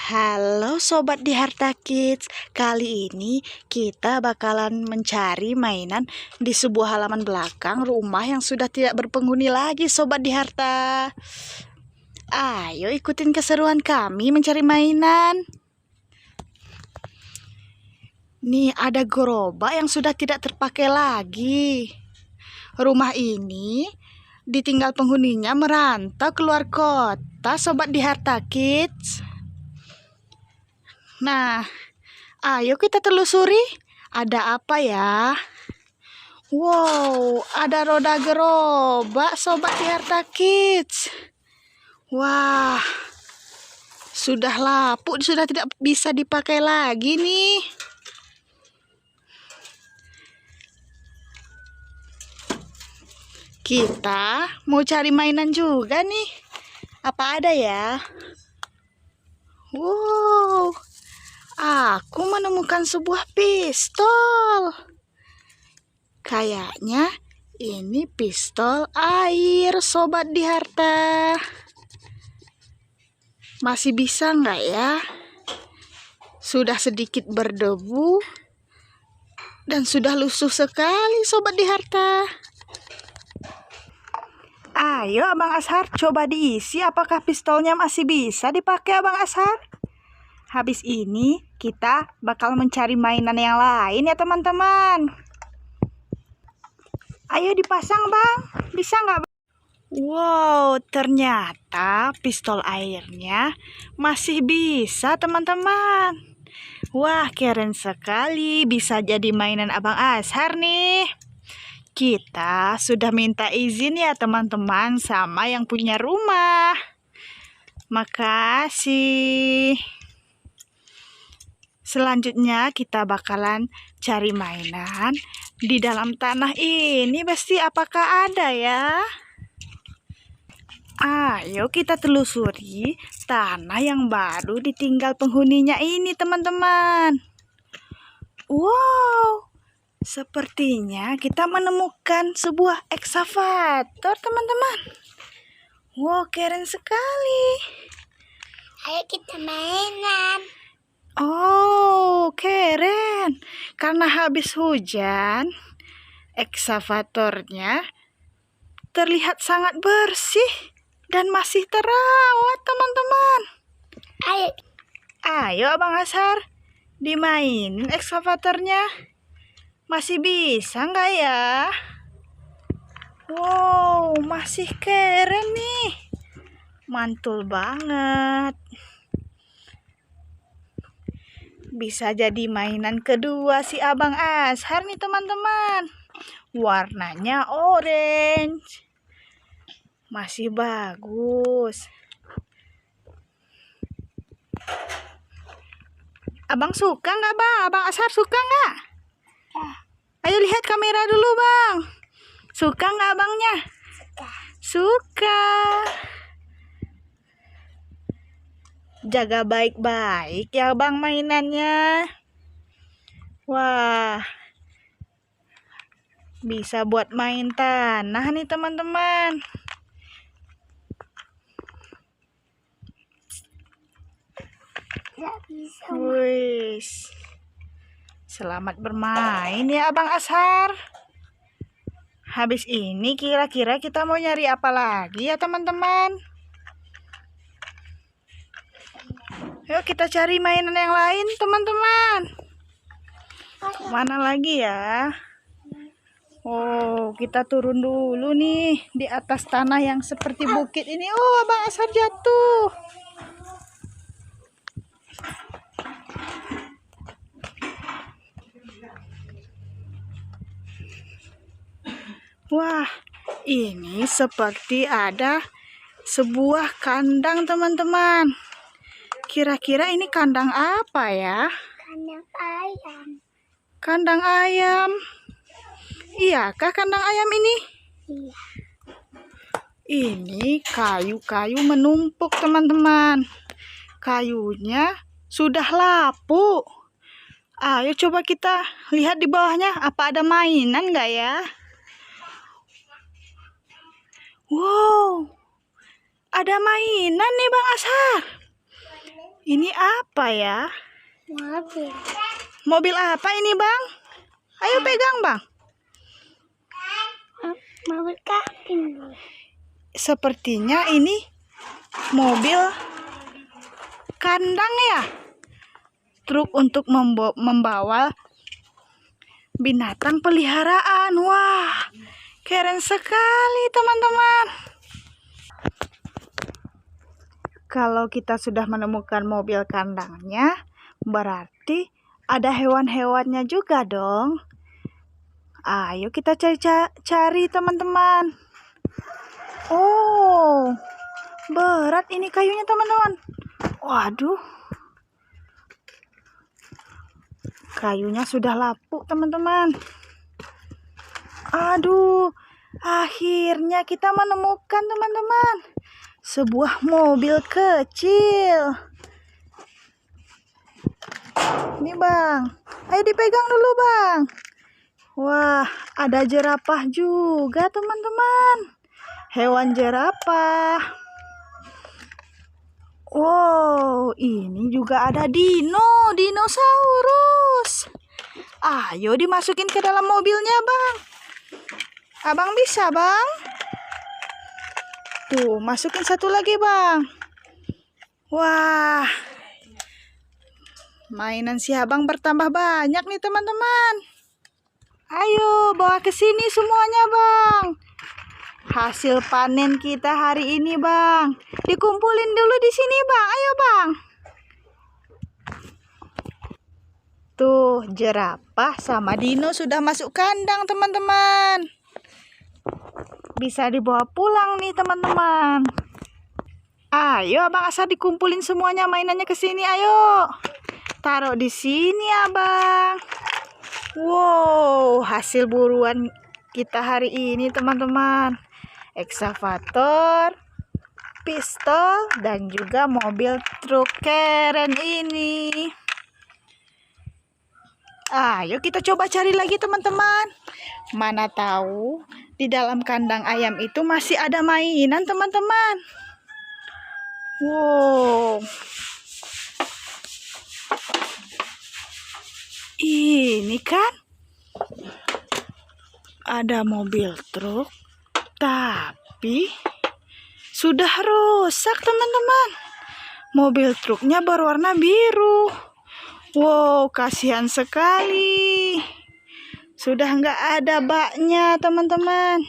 Halo Sobat di Harta Kids, kali ini kita bakalan mencari mainan di sebuah halaman belakang rumah yang sudah tidak berpenghuni lagi Sobat di Harta. Ayo ikutin keseruan kami mencari mainan. Nih ada gerobak yang sudah tidak terpakai lagi. Rumah ini ditinggal penghuninya merantau keluar kota Sobat di Harta Kids. Nah, ayo kita telusuri ada apa ya. Wow, ada roda gerobak Sobat di Harta Kids. Wah, sudah lapuk, sudah tidak bisa dipakai lagi nih. Kita mau cari mainan juga nih. Apa ada ya? Wow, aku menemukan sebuah pistol. Kayaknya ini pistol air Sobat di Harta. Masih bisa nggak ya? Sudah sedikit berdebu dan sudah lusuh sekali Sobat di Harta. Ayo Abang Ashar coba diisi, apakah pistolnya masih bisa dipakai Abang Ashar? Habis ini kita bakal mencari mainan yang lain ya teman-teman. Ayo dipasang Bang, bisa nggak? Wow, ternyata pistol airnya masih bisa teman-teman. Wah, keren sekali, bisa jadi mainan Abang Ashar nih. Kita sudah minta izin ya teman-teman sama yang punya rumah. Makasih. Selanjutnya kita bakalan cari mainan di dalam tanah ini. Pasti apakah ada ya? Ayo kita telusuri tanah yang baru ditinggal penghuninya ini teman-teman. Wow, sepertinya kita menemukan sebuah ekskavator teman-teman. Wow, keren sekali. Ayo kita mainan. Oh, keren. Karena habis hujan, ekskavatornya terlihat sangat bersih dan masih terawat teman-teman. Ayo Abang Ashar, dimainin ekskavatornya. Masih bisa nggak ya? Wow, masih keren nih. Mantul banget. Bisa jadi mainan kedua si Abang Ashar nih teman-teman. Warnanya orange. Masih bagus. Abang suka nggak Bang? Abang Ashar suka nggak? Ayo lihat kamera dulu Bang. Suka nggak abangnya? Suka. Jaga baik-baik ya Bang mainannya. Wah, bisa buat main tanah nih teman-teman. Wih, selamat bermain ya Abang Ashar. Habis ini kira-kira kita mau nyari apa lagi ya teman-teman? Yuk kita cari mainan yang lain teman-teman. Mana lagi ya? Oh, kita turun dulu nih di atas tanah yang seperti bukit ini. Oh, Abang Ashar jatuh. Wah, ini seperti ada sebuah kandang teman-teman. Kira-kira ini kandang apa ya? Kandang ayam. Kandang ayam. Iyakah kandang ayam ini? Iya. Ini kayu-kayu menumpuk teman-teman. Kayunya sudah lapuk. Ayo coba kita lihat di bawahnya. Apa ada mainan nggak ya? Wow, ada mainan nih Bang Ashar. Ini apa ya? Mobil. Mobil apa ini, Bang? Ayo pegang, Bang. Mobil kambing. Sepertinya ini mobil kandang ya. Truk untuk membawa binatang peliharaan. Wah, keren sekali, teman-teman. Kalau kita sudah menemukan mobil kandangnya, berarti ada hewan-hewannya juga dong. Ayo kita cari teman-teman. Oh, berat ini kayunya teman-teman. Waduh, kayunya sudah lapuk teman-teman. Aduh, akhirnya kita menemukan teman-teman sebuah mobil kecil. Ini Bang, ayo dipegang dulu Bang. Wah, ada jerapah juga teman-teman. Hewan jerapah. Wow, ini juga ada dinosaurus. Ayo dimasukin ke dalam mobilnya Bang. Abang bisa Bang? Tuh, masukin satu lagi Bang. Wah, mainan si Abang bertambah banyak nih teman-teman. Ayo bawa ke sini semuanya Bang. Hasil panen kita hari ini Bang. Dikumpulin dulu di sini Bang. Ayo Bang. Tuh, jerapah sama dino sudah masuk kandang teman-teman. Bisa dibawa pulang nih teman-teman. Ayo Abang Asar dikumpulin semuanya mainannya ke sini. Ayo. Taruh di sini Abang. Wow, hasil buruan kita hari ini teman-teman. Ekskavator, pistol, dan juga mobil truk keren ini. Ayo kita coba cari lagi teman-teman. Mana tahu di dalam kandang ayam itu masih ada mainan teman-teman. Wow. Ini kan ada mobil truk, tapi sudah rusak teman-teman. Mobil truknya berwarna biru. Wow, kasihan sekali. Sudah nggak ada baknya teman-teman.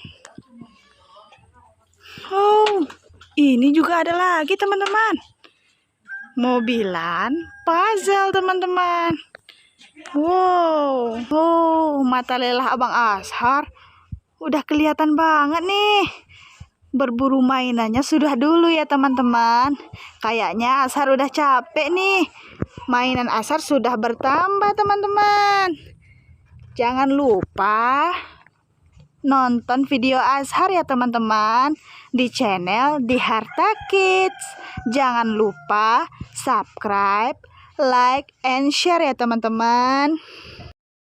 Oh, ini juga ada lagi teman-teman. Mobilan puzzle teman-teman. Wow, mata lelah Abang Ashar udah kelihatan banget nih. Berburu mainannya sudah dulu ya teman-teman. Kayaknya Ashar udah capek nih. Mainan Ashar sudah bertambah teman-teman. Jangan lupa nonton video Ashar ya teman-teman di channel Di Harta Kids. Jangan lupa subscribe, like, and share ya teman-teman.